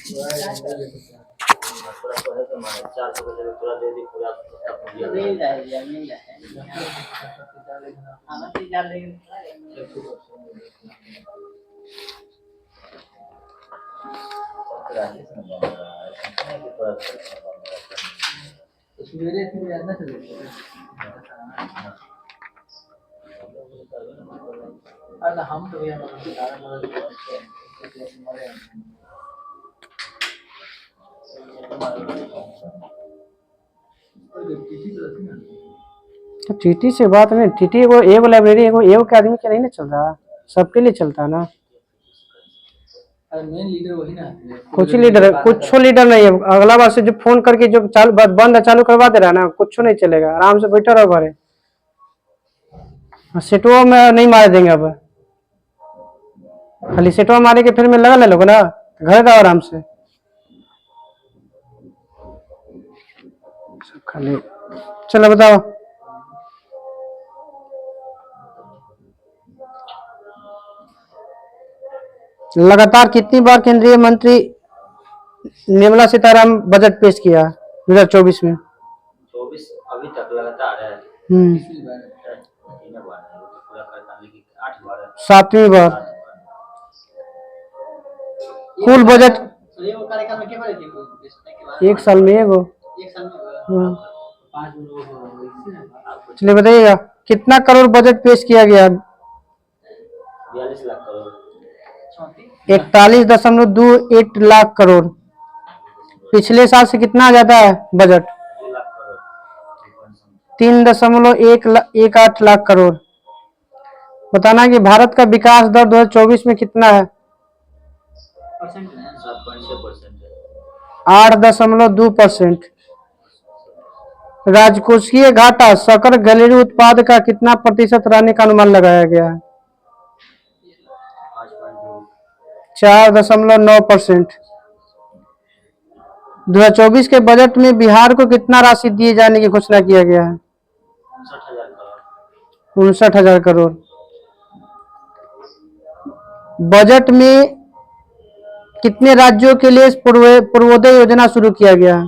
पूरा तो है तो माने 400 का जगह पूरा दे दी पूरा मिल जाएगा मिल जाएगा हम तो डाल लेंगे मेरे से ज्यादा चलेगा अरे हम तो भैया तो टीटी से बात नहीं, टीटी को एगो लाइब्रेरी एगो के आदमी के नहीं ना चल रहा, सबके लिए चलता है ना। मेन लीडर वही ना, कुछ लीडर नहीं है। अगला बार से जो फोन करके जो चालू बंद चालू करवा दे रहा है ना, कुछ नहीं चलेगा। आराम से बैठा रहो घरे, सेटवा में नहीं मार देंगे। अब खाली सेटवा मारे के फिर में लगा ले लोगे ना, घर जाओ आराम से। खाली चलो बताओ। लगातार कितनी बार केंद्रीय मंत्री निर्मला सीतारामन बजट पेश किया 2024 में? 24 अभी तक लगातार है। 7वीं बार। कुल बजट एक साल में एगो। चलिए बताइएगा, कितना करोड़ बजट पेश किया गया? 42 लाख करोड़। 41.28 लाख करोड़। पिछले साल से कितना ज्यादा है बजट? 3.18 लाख करोड़। बताना कि भारत का विकास दर 2024 में कितना है? 8.2%। राजकोषीय घाटा सकल घरेलू उत्पाद का कितना प्रतिशत रहने का अनुमान लगाया गया है? 4.9%। 2024 के बजट में बिहार को कितना राशि दिए जाने की घोषणा किया गया है? 59,000 करोड़। बजट में कितने राज्यों के लिए पूर्वोदय योजना शुरू किया गया है?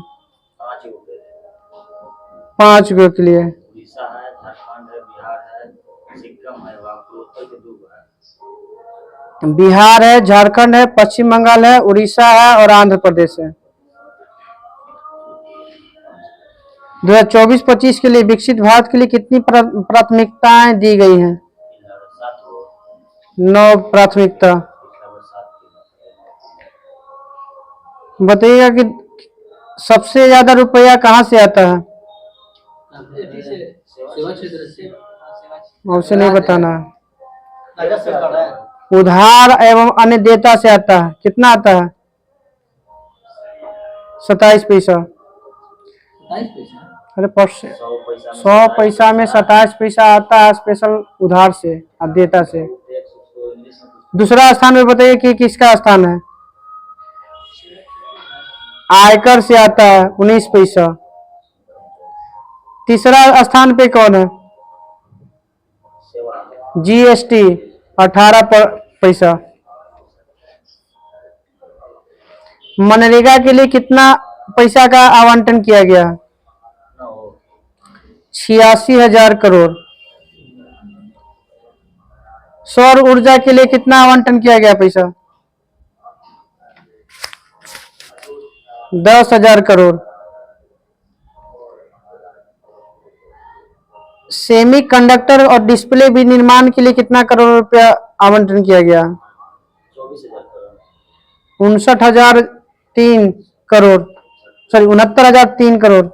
5 गो के लिए। उड़ीसा है, झारखंड है, बिहार है, सिक्किम है, बिहार है, झारखंड है, पश्चिम बंगाल है, उड़ीसा है और आंध्र प्रदेश है। 2024-25 के लिए विकसित भारत के लिए कितनी प्राथमिकताएं दी गई हैं? 9 प्राथमिकता। बताइएगा कि सबसे ज्यादा रुपया कहाँ से आता है? उसे नहीं बताना। उधार एवं अन्य देयता से आता है। कितना आता है? 27 पैसा। अरे 100 पैसा में 27 पैसा आता है स्पेशल उधार से और देयता से। दूसरा स्थान में बताइए कि किसका स्थान है? आयकर से आता है 19 पैसा। तीसरा स्थान पे कौन है? जीएसटी 18 पैसा। मनरेगा के लिए कितना पैसा का आवंटन किया गया? 86,000 करोड़। सौर ऊर्जा के लिए कितना आवंटन किया गया पैसा? 10,000 करोड़। सेमीकंडक्टर और डिस्प्ले भी निर्माण के लिए कितना करोड़ रुपया आवंटन किया गया? 59,003 करोड़। सॉरी 69,003 करोड़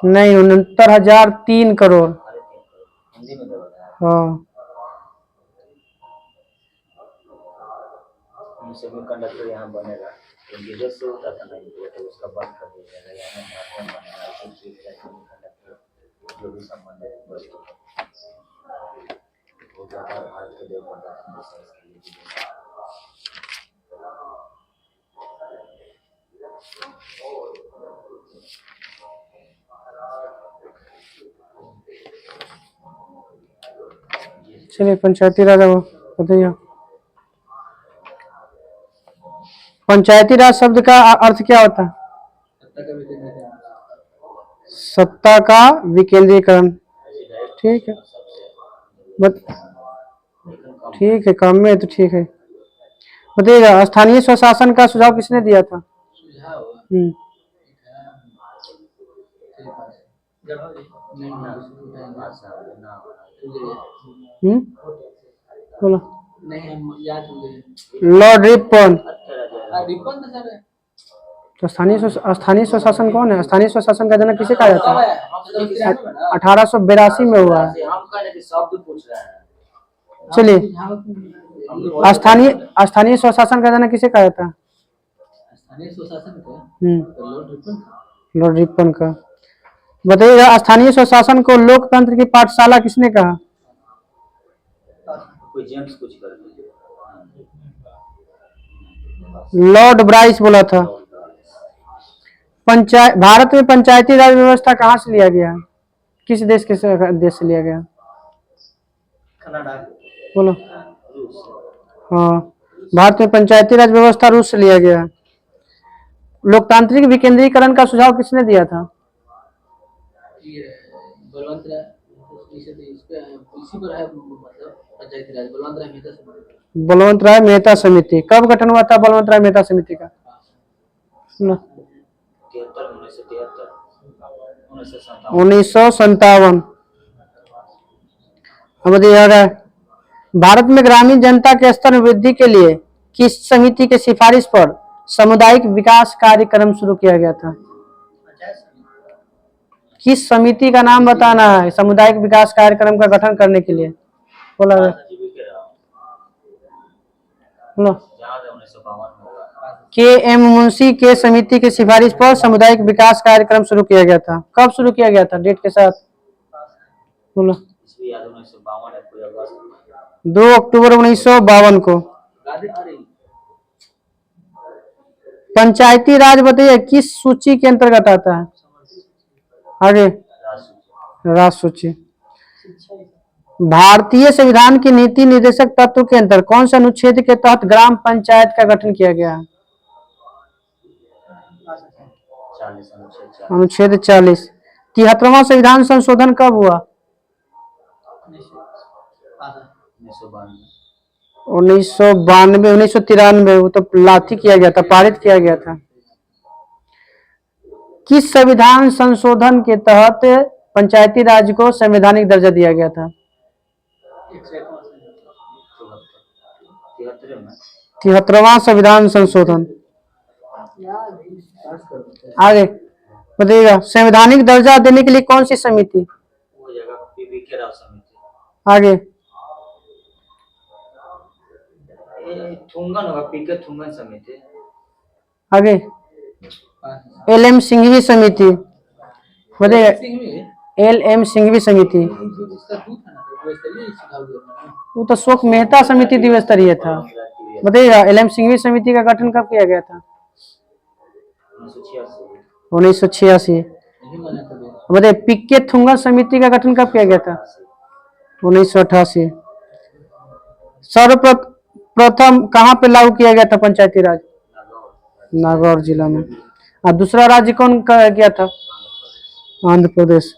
नहीं, 69,003 करोड़। हाँ, सेमीकंडक्टर यहाँ बनेगा, विदेश से होता था नहीं, तो उसका बंद कर दिया जाएगा। यहाँ सेमीकंडक्टर जो भी संबंधित वस्तु वो ज़्यादा भारत के लिए चलिए पंचायती राज बताइए। पंचायती राज शब्द का अर्थ क्या होता है? सत्ता का विकेंद्रीकरण। ठीक है, बट ठीक है, काम में तो ठीक है। बताइएगा, स्थानीय स्वशासन का सुझाव किसने दिया था? बोलो। Lord Ripon. तो स्थानीय स्वशासन कौन है? स्थानीय स्वशासन का जनक किसे कहा जाता है? 1882 में हुआ है। चलिए, स्थानीय स्वशासन का जनक किसे कहा जाता है? लॉर्ड रिपन का। बताइएगा, स्थानीय स्वशासन को लोकतंत्र की पाठशाला किसने कहा? लॉर्ड ब्राइस बोला था। भारत में पंचायती राज व्यवस्था कहाँ से लिया गया? किस देश से लिया गया? बोलो। हाँ, भारत में पंचायती राज व्यवस्था रूस से लिया गया। लोकतांत्रिक विकेंद्रीकरण का सुझाव किसने दिया था? बलवंत राय मेहता समिति। कब गठन हुआ था बलवंत राय मेहता समिति का? 1957। भारत में ग्रामीण जनता के स्तर में वृद्धि के लिए किस समिति के सिफारिश पर सामुदायिक विकास कार्यक्रम शुरू किया गया था? किस समिति का नाम बताना है सामुदायिक विकास कार्यक्रम का गठन करने के लिए? बोला बोलो। के एम मुंशी के समिति की सिफारिश पर सामुदायिक विकास कार्यक्रम शुरू किया गया था। कब शुरू किया गया था? डेट के साथ बोलो। 2 अक्टूबर 1952 को। पंचायती राज बताइए किस सूची के अंतर्गत आता है? आगे, राज सूची। भारतीय संविधान की नीति निर्देशक तत्व के अंतर कौन से अनुच्छेद के तहत ग्राम पंचायत का गठन किया गया? अनुच्छेद 40। 73वां संविधान संशोधन कब हुआ? 1992। 1993। वो तो लाठी किया गया था, पारित किया गया था। किस संविधान संशोधन के तहत पंचायती राज को संवैधानिक दर्जा दिया गया था? 73वां संविधान संशोधन। आगे बताइएगा, संवैधानिक दर्जा देने के लिए कौन सी समिति? आगे, थुंगन समिति। आगे, एल.एम. सिंघवी समिति। बताइएगा, एल.एम. सिंघवी समिति। वो तो शोक मेहता समिति द्विस्तरीय था। बताइएगा, एल.एम. सिंघवी समिति का गठन कब किया गया था? 1986। बताइए, पीके थुंगन समिति का गठन कब किया गया था? 1988। सर्वप्रथम कहाँ पे लागू किया गया था पंचायती राज? नागौर जिला में। और दूसरा राज्य कौन किया था? आंध्र प्रदेश।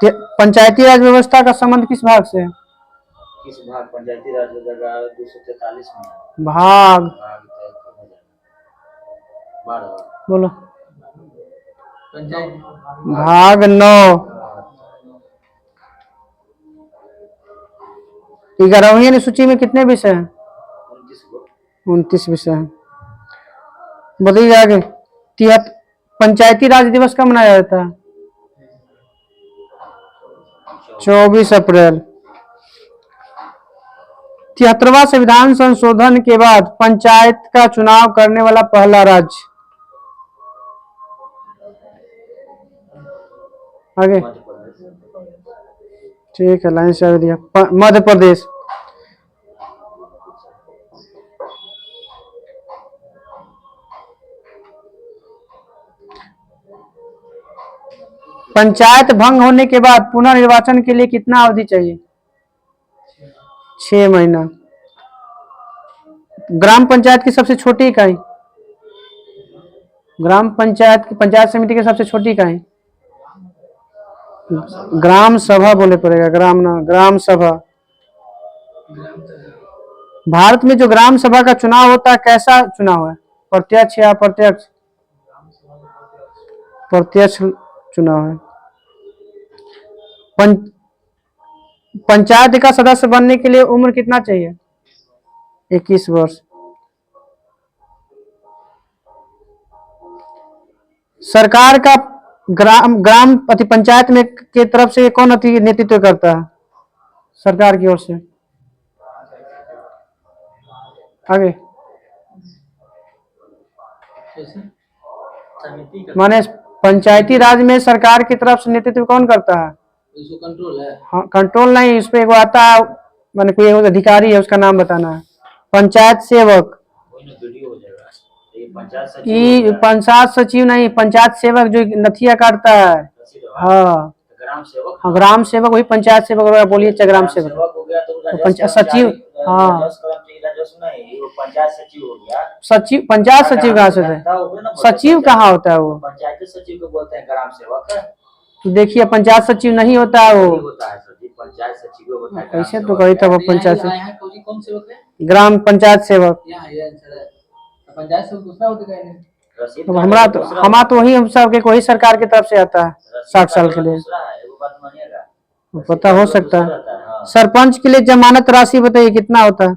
पंचायती राज व्यवस्था का संबंध किस भाग से है? किस भाग? पंचायती राज 243 में। भाग बोलो। भाग 9। 11वीं अनुसूची में कितने विषय हैं? 29 विषय हैं। बताइए आगे, पंचायती राज दिवस कब मनाया जाता है? 24 अप्रैल। 73वां संविधान संशोधन के बाद पंचायत का चुनाव करने वाला पहला राज्य? आगे, ठीक है, लाइन से आगे दिया। मध्य प्रदेश। पंचायत भंग होने के बाद पुनः निर्वाचन के लिए कितना अवधि चाहिए? 6 महीना। ग्राम पंचायत की सबसे छोटी इकाई, ग्राम पंचायत की पंचायत समिति की सबसे छोटी इकाई, ग्राम सभा बोले पड़ेगा, ग्राम ना, ग्राम सभा। भारत में जो ग्राम सभा का चुनाव होता है कैसा चुनाव है, प्रत्यक्ष या अप्रत्यक्ष? प्रत्यक्ष चुनाव है। पंचायत का सदस्य बनने के लिए उम्र कितना चाहिए? 21 वर्ष। सरकार का ग्राम ग्राम अति पंचायत में के तरफ से कौन अति नेतृत्व करता है सरकार की ओर से? आगे माने पंचायती राज में सरकार की तरफ से नेतृत्व कौन करता है? कंट्रोल है। हाँ, कंट्रोल नहीं, इस पे एक आता है, माने कोई अधिकारी है, उसका नाम बताना है। पंचायत सेवक, ये पंचायत सचिव नहीं, पंचायत सेवक जो नथिया काटता है। हाँ, ग्राम सेवक वही पंचायत सेवक वगैरह बोलिए, चाहे ग्राम सेवक हो गया तो पंचायत सचिव। हाँ, पंचायत सचिव हो गया। सचिव, पंचायत सचिव कहाँ से थे? सचिव कहाँ होता है वो? पंचायत सचिव को बोलते हैं ग्राम सेवक। तो देखिए पंचायत सचिव नहीं होता है वो, होता है सर जी, पंचायत सचिव होता है। कैसे तो कही था वो पंचायत से, कौन सेवक है? ग्राम पंचायत सेवक। पंचायत सेवक दूसरा होता है। तो हमारा तो वही, हम सब के वही सरकार की तरफ से आता है 60 साल के लिए, पता हो सकता है। सरपंच के लिए जमानत राशि बताइए कितना होता है?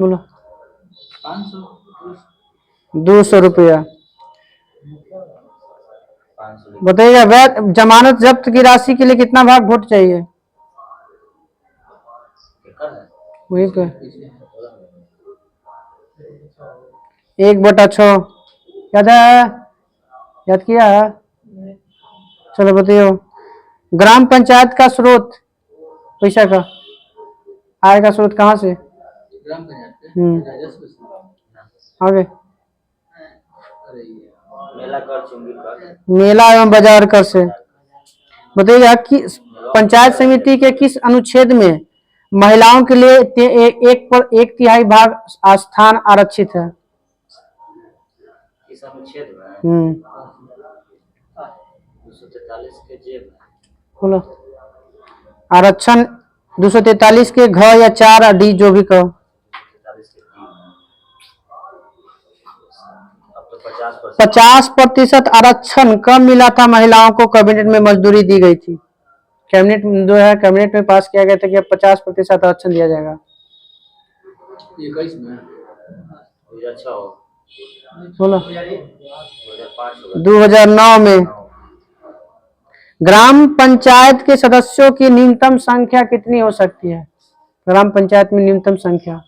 बोलो। 200 रुपया। बताइएगा वैध जमानत जब्त की राशि के लिए कितना भाग वोट चाहिए? वही तो 1/6 याद है, याद किया है? चलो बताइए, ग्राम पंचायत का स्रोत पैसा का, आय का स्रोत कहाँ से? ग्राम पंचायत राजस्व से। आगे मेला कर, चुंगी कर, मेला एवं बाजार कर से। बताइएगा कि पंचायत समिति के किस अनुच्छेद में महिलाओं के लिए 1/3 भाग स्थान आरक्षित है? इस अनुच्छेद में 243 के जेब बोलो। आरक्षण 243 के घ या 4 डी जो भी कहो। 50% आरक्षण कब मिला था महिलाओं को? कैबिनेट में मंजूरी दी गई थी, कैबिनेट जो है कैबिनेट में पास किया गया था कि अब 50% आरक्षण दिया जाएगा। 21 में बोलो। 2009 में। ग्राम पंचायत के सदस्यों की न्यूनतम संख्या कितनी हो सकती है? ग्राम पंचायत में न्यूनतम संख्या,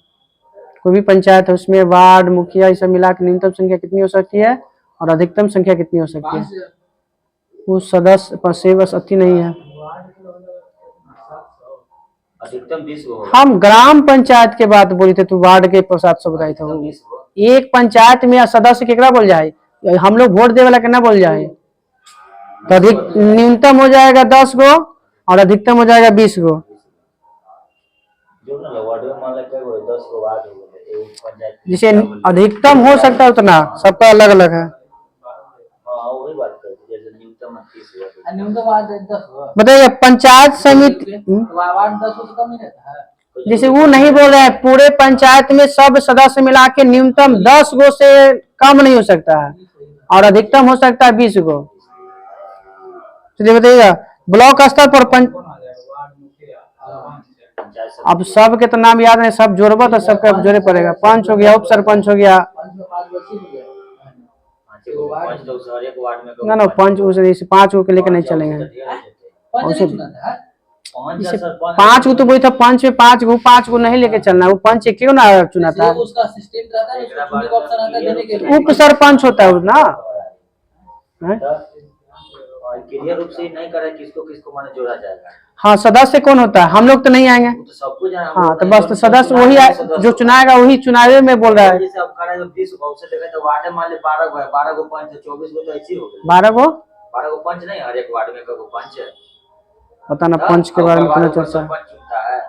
कोई भी पंचायत है उसमें वार्ड मुखिया ये सब मिला के न्यूनतम संख्या कितनी हो सकती है और अधिकतम संख्या कितनी हो सकती है? वो सदस्य सेवक अति नहीं है, अधिकतम 20 हम ग्राम पंचायत के बात बोली थे, तू वार्ड के 700 बताई था। एक पंचायत में सदस्य केकरा बोल जाए, हम लोग वोट दे वाला केना बोल जाए? तो अधिक न्यूनतम हो जाएगा 10 गो और अधिकतम हो जाएगा 20 गो। जिसे अधिकतम हो सकता है उतना, सबका अलग अलग है। बताइए पंचायत समिति जैसे वो नहीं बोल रहे हैं, पूरे पंचायत में सब सदस्य मिला के न्यूनतम 10 गो से कम नहीं हो सकता है और अधिकतम हो सकता है 20 गो। चलिए बताइएगा ब्लॉक स्तर पर अब सब के तो नाम याद नहीं, सब जोड़बा तो सबका जोड़े पड़ेगा। पंच हो गया, उप सरपंच हो गया, ना पंच उसे 5 गो के लेकर नहीं चलेंगे। 5 गो तो वही था, पंच में 5 गो नहीं लेके चलना, वो पंच क्यों ना चुना था? उप सरपंच होता है ना, क्लियर रूप से नहीं करे किसको किसको माने जोड़ा जाएगा। हाँ सदस्य कौन होता है? हम लोग तो नहीं आएंगे, तो सबको हाँ तो बस तो सदस्य वही जो चुनाएगा वही चुनावे में बोल रहा है। जैसे अब करे 20 गो से देखे तो वार्ड मान ले 12 गो पंच 24 गो तो ऐसे हो गए। 12 गो पंच नहीं, हर एक वार्ड में को पंच है। पता ना पंच के बारे में कितना चर्चा है।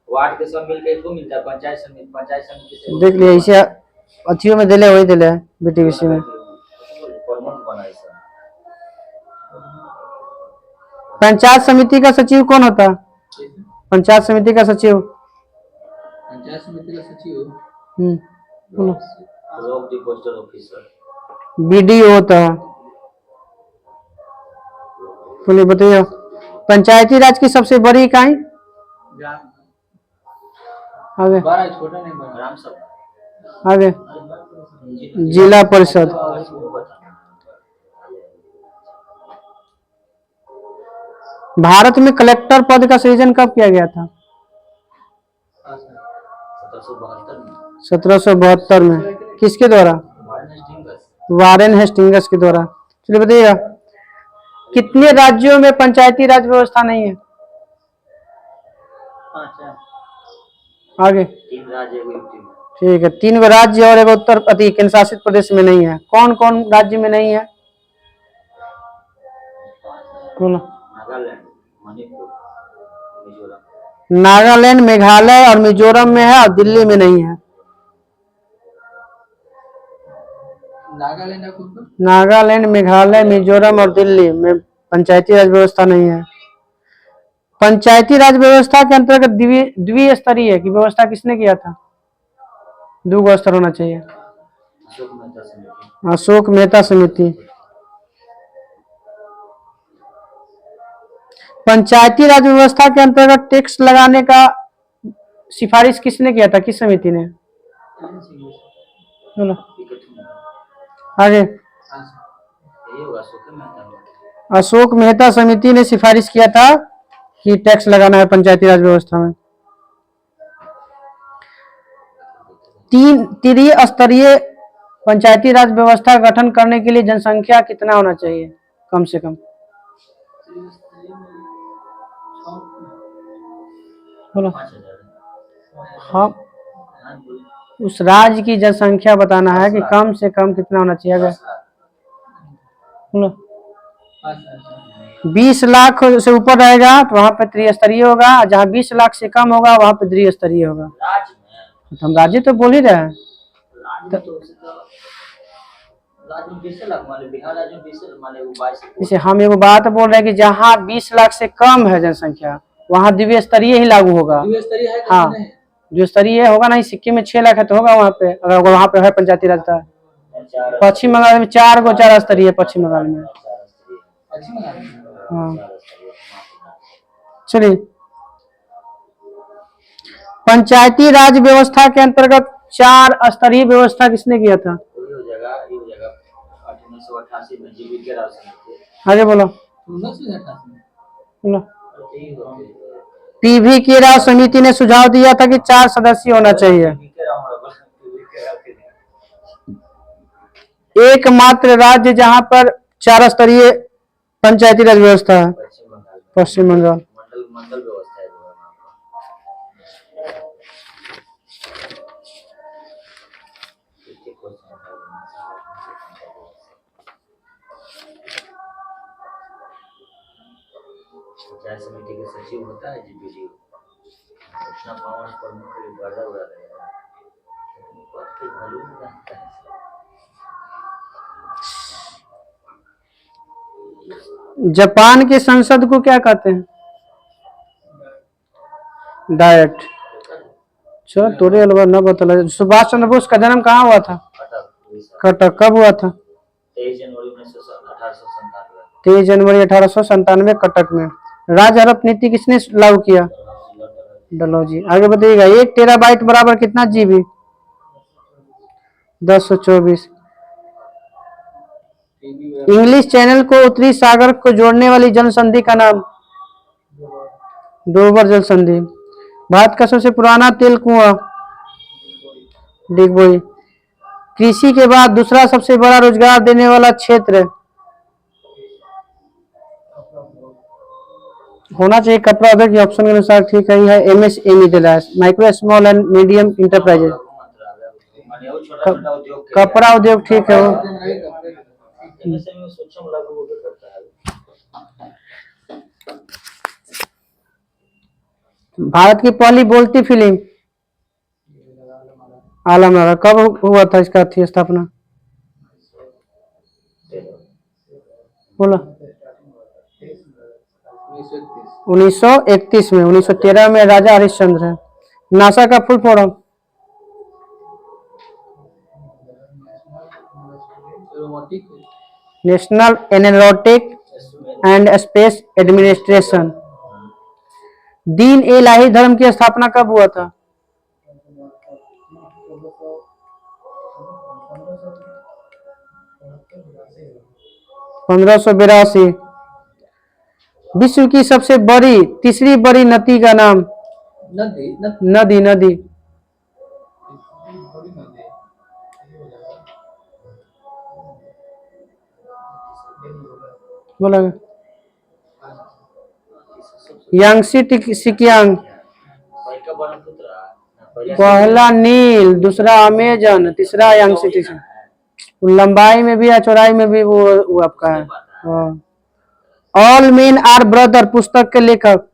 वार्ड के सब मिलके इसको मिलता है, पंचायत समिति से देख लिया इसे अथियों में दिले वही दिले बीटीवीसी में। प्रमुख बना है सर। पंचायत समिति का सचिव कौन होता है? पंचायत समिति का सचिव पंचायत समिति का सचिव बोलो। ब्लॉक दी पोस्टल ऑफिसर, बीडीओ होता है। बोलिए बताइए, पंचायती राज की सबसे बड़ी इकाई ग्राम आगे बड़ा छोटा नहीं बड़ा ग्राम सभा, आगे जिला परिषद। भारत में कलेक्टर पद का सृजन कब किया गया था? 1772 में। किसके द्वारा? वारेन हेस्टिंगस के द्वारा। चलिए बताइएगा, कितने राज्यों में पंचायती राज व्यवस्था नहीं है? आगे 3 राज्य एक यूपी में। ठीक है, 3 राज्य और एक उत्तर केंद्र शासित प्रदेश में नहीं है। कौन कौन राज्य में नहीं है? बोलो। नागालैंड, मणिपुर, मिजोरम। नागालैंड, मेघालय और मिजोरम में है और दिल्ली में नहीं है। नागालैंड, मेघालय, मिजोरम और दिल्ली में पंचायती राज व्यवस्था नहीं है। पंचायती राज व्यवस्था के अंतर्गत द्विस्तरीय की व्यवस्था किसने किया था? 2 स्तर होना चाहिए। अशोक मेहता समिति। पंचायती राज व्यवस्था के अंतर्गत टैक्स लगाने का सिफारिश किसने किया था? किस समिति ने? बोलो आगे। अशोक मेहता समिति ने सिफारिश किया था कि टैक्स लगाना है पंचायती राज व्यवस्था में। 3 त्रिस्तरीय पंचायती राज व्यवस्था गठन करने के लिए जनसंख्या कितना होना चाहिए कम से कम? बोलो। हाँ, उस राज्य की जनसंख्या बताना है कि कम से कम कितना होना चाहिए। अगर बोलो 20 लाख से ऊपर रहेगा तो वहां पे त्रिस्तरीय होगा, जहाँ 20 लाख से कम होगा वहां पे द्विस्तरीय होगा। तो हम राज्य तो बोल ही रहे हैं। जैसे हम एगो बात बोल रहे हैं कि जहाँ 20 लाख से कम है जनसंख्या वहाँ द्विस्तरीय ही लागू होगा। हाँ, द्विस्तरीय होगा नहीं। सिक्किम में 6 लाख है तो होगा वहाँ पे, अगर वहाँ पे है पंचायती राज। पश्चिम बंगाल में 4 स्तरीय, पश्चिम बंगाल में। हाँ चलिए, पंचायती राज व्यवस्था के अंतर्गत 4 स्तरीय व्यवस्था किसने किया था? आगे बोलो। बोलो। पीवी के राव समिति ने सुझाव दिया था कि 4 सदस्य होना चाहिए। एकमात्र राज्य जहां पर 4 स्तरीय पंचायती राज व्यवस्था है पश्चिम बंगाल। मंडल व्यवस्था है। पंचायत समिति के सचिव होता है जीपीडी, इतना पावर प्रमुख बड़ा उड़ा रहेगा। जापान के संसद को क्या कहते हैं? डायट। चलो तोरे अलवा न बता। सुभाष चंद्र बोस का जन्म कहाँ हुआ था? कटक। कब हुआ था? 23 जनवरी 1897। 23 जनवरी 1897 कटक में। राज्य हड़प नीति किसने लागू किया? डलहौजी। आगे बताइएगा, 1 टेराबाइट बराबर कितना जीबी? 1024। इंग्लिश चैनल को उत्तरी सागर को जोड़ने वाली जल संधि का नाम? डोबर जल संधि। भारत का सबसे पुराना तेल कुआं? डिगबोई। कृषि के बाद दूसरा सबसे बड़ा रोजगार देने वाला क्षेत्र होना चाहिए कपड़ा उद्योग। के ऑप्शन के अनुसार ठीक है एमएसएमई दिला है, micro small and medium enterprises. कपड़ा उद्योग ठीक है। भारत की पहली बोलती फिल्म आलम आरा कब हुआ था इसका थी स्थापना? बोला 1931 में। 1913 में राजा हरिश्चंद्र है। नासा का full form? Robotic national aeronautic and space administration. दीन ए इलाही धर्म की स्थापना कब हुआ था? 1582। विश्व की सबसे बड़ी तीसरी बड़ी नदी का नाम? नदी नदी नदी बोला यांगसी सिकियांग। पहला नील, दूसरा अमेजन, तीसरा यांगसी। लंबाई में भी या चौड़ाई में भी वो आपका है। ऑल मेन आर ब्रदर पुस्तक के लेखक?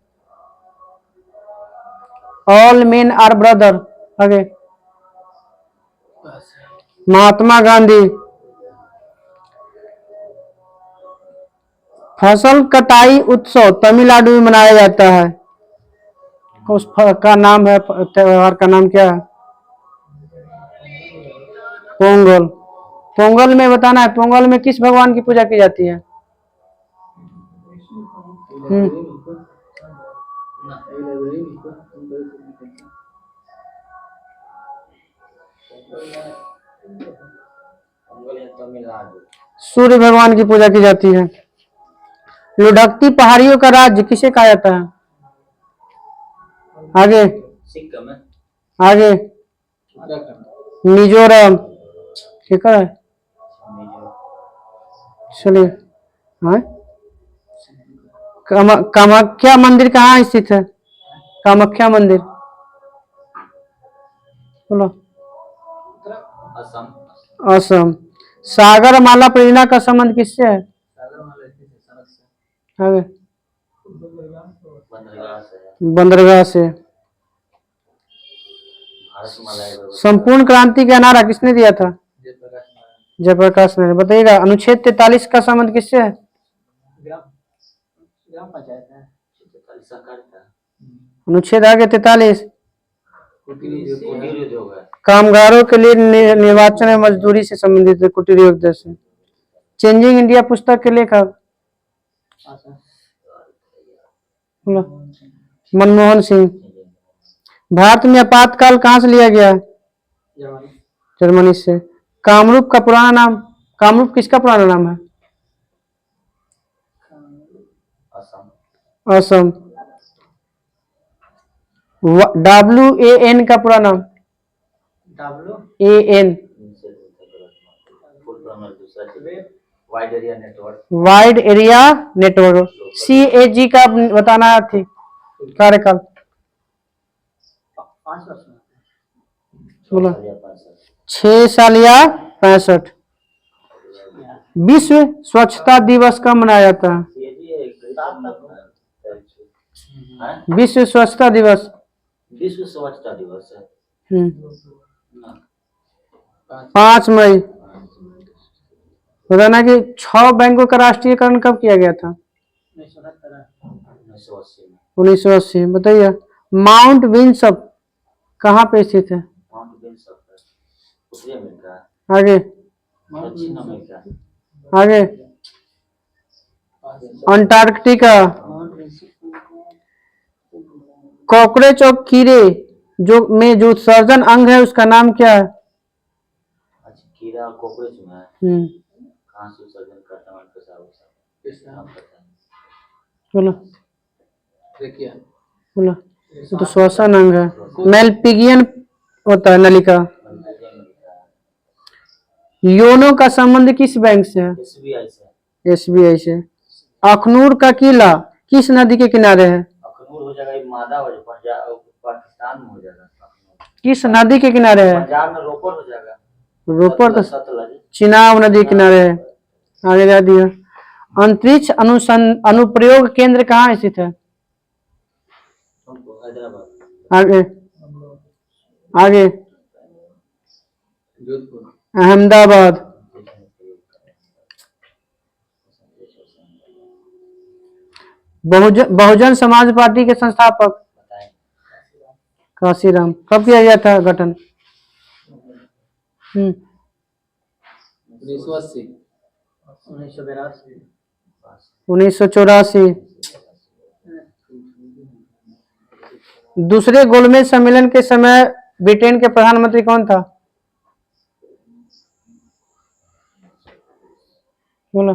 All men are brother. आगे महात्मा गांधी। फसल कटाई उत्सव तमिलनाडु में मनाया जाता है, उस का नाम है, त्योहार का नाम क्या है? पोंगल। पोंगल में बताना है, पोंगल में किस भगवान की पूजा की जाती है? सूर्य भगवान की पूजा की जाती है। लुढ़कती पहाड़ियों का राज्य किसे कहा जाता है? आगे आगे मिजोरम। ठीक है, चलिए। कामाख्या मंदिर कहाँ स्थित है? कामाख्या मंदिर बोलो। असम। सागरमाला परियोजना का संबंध किससे है? आगे बंदरगाह से। संपूर्ण क्रांति का नारा किसने दिया था? जयप्रकाश नारायण। बताइएगा अनुच्छेद 43 का संबंध किससे है? ग्राम पंचायत है। अनुच्छेद आगे 43 कामगारों के लिए निर्वाचन और मजदूरी से संबंधित है, कुटीर उद्योग से। चेंजिंग इंडिया पुस्तक के लेखक? मनमोहन सिंह। भारत में आपातकाल कहाँ से लिया गया? जर्मनी से। कामरूप का पुराना नाम? कामरूप किसका पुराना नाम है? असम। WAN का पूरा नाम? AN wide area network. CAG का बताना थी कार्यकाल? 6 साल या 65। विश्व स्वच्छता दिवस कब मनाया जाता है? विश्व स्वच्छता दिवस? विश्व स्वच्छता दिवस है 5 मई। बताना कि 6 बैंकों का राष्ट्रीयकरण कब किया गया था? 1980। बताइए माउंट विंसप कहाँ पे स्थित है? आगे आगे अंटार्कटिका। कॉकरोच और कीड़े जो उत्सर्जन अंग है उसका नाम क्या है? कीड़ा कॉकरोच में है। कहाँ से उत्सर्जन करता है? बोलो बोलो। तो श्वसन अंग है। मेलपिगियन होता है नलिका। योनो का संबंध किस बैंक से है? SBI से। अखनूर का किला किस नदी के किनारे है? अखनूर हो जाएगा मादा हो जाएगा, पाकिस्तान में हो जाएगा। किस नदी के किनारे है? पंजाब में रोपड़ हो जाएगा। रोपड़ तो चिनाब नदी किनारे है। आगे जा दिया। अंतरिक्ष अनुप्रयोग केंद्र कहाँ स्थित है? हैदराबाद। आगे आगे जोधपुर। अहमदाबाद। बहुजन समाज पार्टी के संस्थापक बताएं। काशीराम। कब किया गया था गठन? 1980। 1982। 1984। दूसरे गोलमेज सम्मेलन के समय ब्रिटेन के प्रधानमंत्री कौन था? बोलो।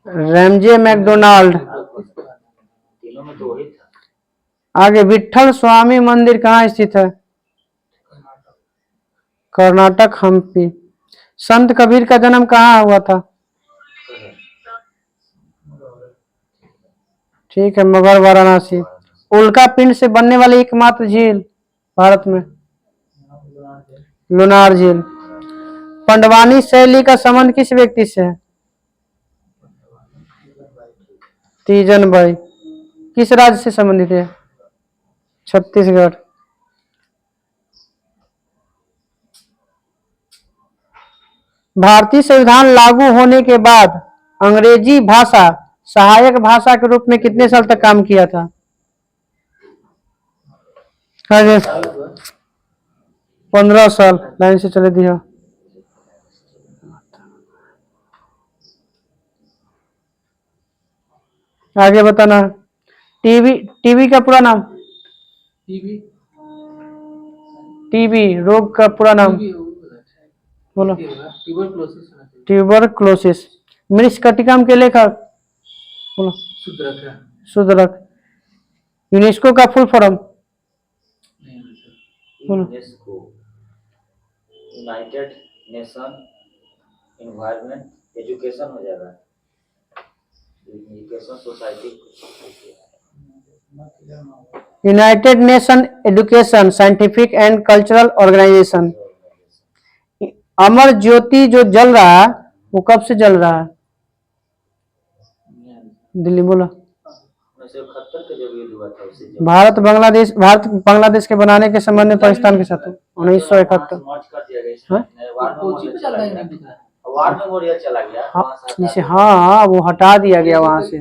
Ramsay MacDonald. तीनों में तो वही था। आगे विट्ठल स्वामी मंदिर कहाँ स्थित है? कर्नाटक, हम्पी। संत कबीर का जन्म कहाँ हुआ था? ठीक है, मगध, वाराणसी। उल्का पिंड से बनने वाली एकमात्र झील भारत में? लुनार झील। पंडवानी शैली का संबंध किस व्यक्ति से है? तीजन बाई। किस राज्य से संबंधित है? छत्तीसगढ़। भारतीय संविधान लागू होने के बाद अंग्रेजी भाषा सहायक भाषा के रूप में कितने साल तक काम किया था? 15 साल। लाइन से चले दिया। आगे बताना। टीबी का पूरा नाम? टीबी। टीबी रोग का पूरा नाम बोलो। ट्यूबरक्लोसिस। मृच्छकटिकम के लेखक बोलो। शुद्रक। यूनेस्को का फुल फॉर्म बोलो। UNESCO United Nation environment education हो जाएगा। Education society. United Nation education scientific and cultural organisation. Amar Jyoti जो जल रहा है वो कब से जल रहा है? दिल्ली बोला। भारत बांग्लादेश के बनाने के संबंध में पाकिस्तान के साथ 1971। जैसे हाँ वो हटा दिया गया वहां से।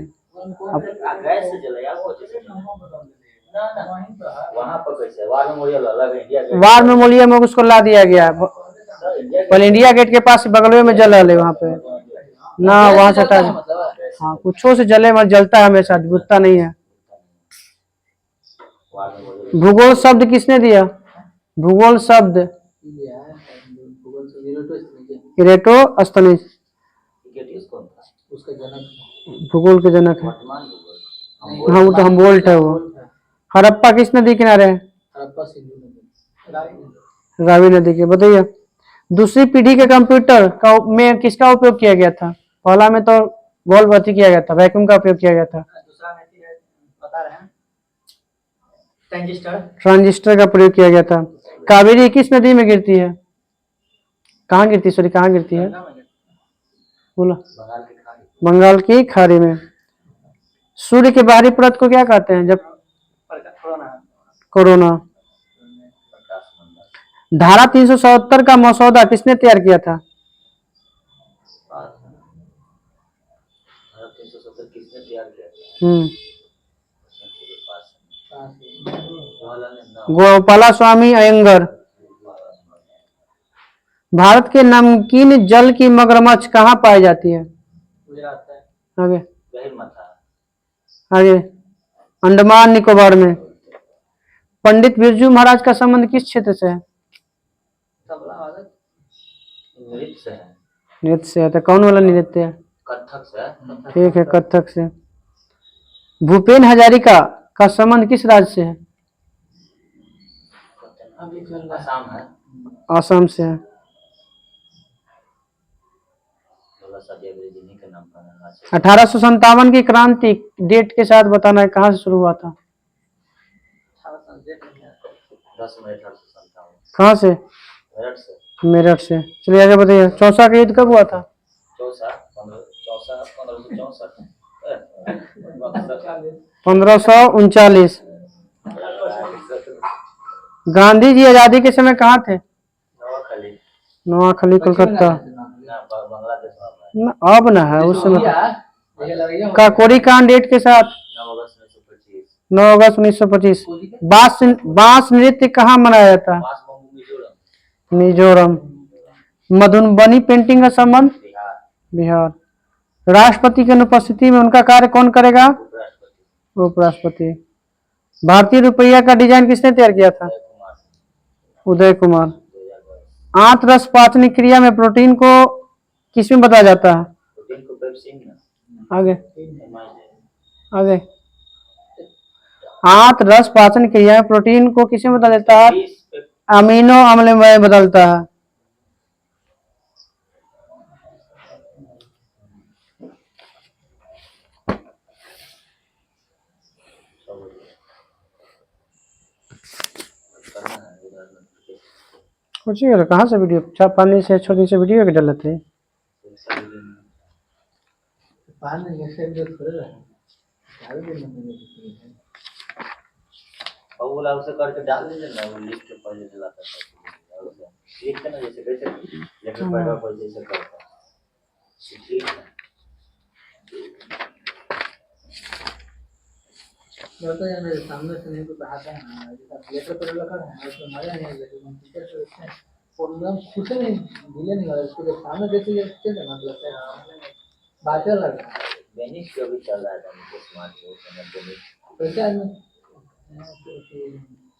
वार मेमोरियल में उसको ला दिया गया। पहले इंडिया गेट के पास बगल में जल रहा वहां पे ना, वहां से हटा। हाँ कुछो से जले मत, जलता है हमेशा, बुझता नहीं है। भूगोल शब्द किसने दिया? भूगोल शब्द इरेटोस्थनीज भूगोल के जनक है। हाँ वो तो हमबोल्ट है। वो हड़प्पा किस नदी किनारे है? रावी नदी के। बताइए दूसरी पीढ़ी के कंप्यूटर का में किसका उपयोग किया गया था? पहला में तो बॉल्ब अति किया गया था, वैक्यूम का उपयोग किया गया था। ट्रांजिस्टर का प्रयोग किया गया था। कावेरी किस नदी में गिरती है? कहाँ गिरती है? सॉरी कहाँ गिरती है? बोलो। बंगाल की खाड़ी में। सूर्य के बाहरी परत को क्या कहते हैं? जब कोरोना। धारा 370 का मसौदा किसने तैयार किया था? गोपाला स्वामी अयंगर। भारत के नमकीन जल की मगरमच्छ कहाँ पाई जाती है? आगे आगे अंडमान निकोबार में। पंडित बिरजू महाराज का संबंध किस क्षेत्र से है? नृत्य से है। तो कौन वाला नृत्य है? कथक से। ठीक है, कथक से। भूपेन हजारिका का संबंध किस राज्य से है? आसाम है। आसाम से है। 1857 की क्रांति डेट के साथ बताना है, कहाँ से शुरू हुआ था? 10 मई 1857। कहाँ से? मेरठ से। चलिए आगे बताइए। चौसा का युद्ध कब हुआ था? चौसा 1564। 1539। गांधी जी आजादी के समय कहाँ थे? नवाखाली नोआखली कोलकाता। ना बांग्लादेश में अब न है उस समय ये काकोरी कांड डेट के साथ 9 अगस्त 1925 9 अगस्त 1925। बांस नृत्य कहाँ मनाया जाता है? मास मंगू मिजोरम मिजोरम। मधुबनी पेंटिंग का संबंध बिहार बिहार। राष्ट्रपति की अनुपस्थिति में उनका कार्य कौन करेगा? उपराष्ट्रपति उपराष्ट्रपति। भारतीय रुपया का डिजाइन किसने तैयार किया था? कुमार उदय कुमार। 2022 आंत रस पाचन क्रिया में प्रोटीन को किसमें बताया जाता है? प्रोटीन को पेप्सिन ना आगे एमाइलेज आगे। आंत रस पाचन क्रिया में प्रोटीन को किसमें बदल देता है? 20 अमीनो अम्ल में बदलता है। कुछ कहाँ से वीडियो 4-5 दिन से 6 दिन से वीडियो के डालते हैं। पान में से जो थोड़े रहे सारे दिन में और वो लाभ से करके डाल दीजिए ना वो लिस्ट के पहले चलाता था लिख के ना जैसे कैसे लेटर पैड पर जैसे करता ठीक है तो यार मेरे सामने से नहीं तो पढ़ाता है ना जैसा लेटर पर लगा है उसमें मजा नहीं आता हम टीचर से देखते हैं और हम खुश नहीं ढीले नहीं लगा उसको सामने जैसे ये चेंज ना लगता है बातें लगा बेनिस का भी चल रहा था मुझे स्मार्ट बोर्ड में बेनिस पैसा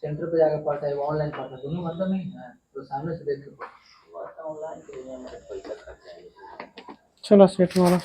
सेंटर पे जाकर पढ़ता है ऑनलाइन पढ़ता है दोनों मतलब नहीं है तो सामने से देख के ऑनलाइन के लिए मेरे पैसा खर्च है चलो सेट मारो।